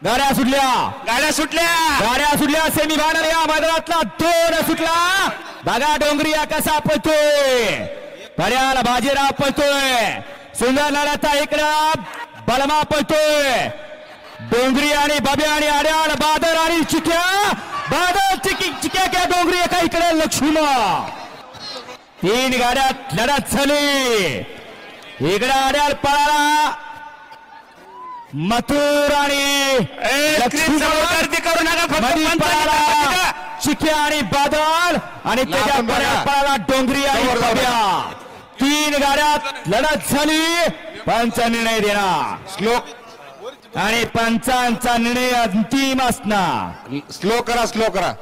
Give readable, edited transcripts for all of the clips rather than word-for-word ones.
गाड्या सुटल्या गाड्या सुटल्या सेमी फायनल या मैदानातला 2 सुटला बघा डोंगरिया कसा पळतोय पर्याला बाजीराव पळतोय सुंदर लढत इकडं बलमा पळतोय डोंगरी आणि बाब्या आणि आड्याल बादल आणि चिक्या बादल चिक्या क्या डोंगरी एका इकडे लक्ष्मण 3 गाड्यात लढत झाली इकडे आड्याल पळाला मथुर आणि गर्दी करू नका चिक्या आणि बादल आणि त्याच्या पळाला डोंगरी आणि बाब्या 3 गाड्यात लढत झाली पंच निर्णय देणार श्लोक आणि पंचांचा निर्णय अंतिम असणार स्लो करा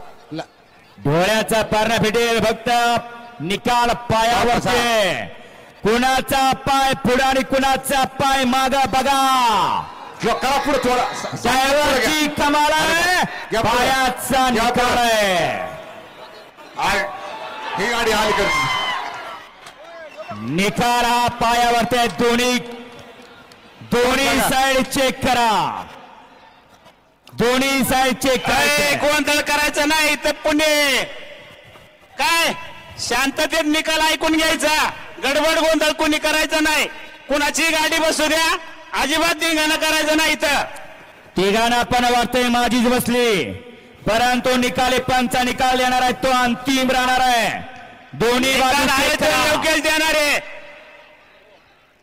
डोळ्याचा पारणा भेटेल फक्त निकाल पायावरचे कुणाचा पाय पुढे आणि कुणाचा पाय माग बघा करा पुढे थोडा ड्रायव्हरची कमाल आहे पायाचा निकाल आहे ही गाडी आली कर निकाल हा पायावरती दोन्ही साइड चेक करा दोन्ही साइड चेक काय गोंधळ करायचं नाही तर पुणे काय शांततेत निकाल ऐकून घ्यायचा गडबड गोंधळ कोणी करायचा नाही कुणाची गाडी बसू द्या अजिबात धिंगाणा करायचं नाही तर तिघांना पण वाटतंय माझीच बसली परंतु निकाली पंचा निकाल येणार आहे तो अंतिम राहणार आहे दोन्ही बाजू योग्य देणार आहे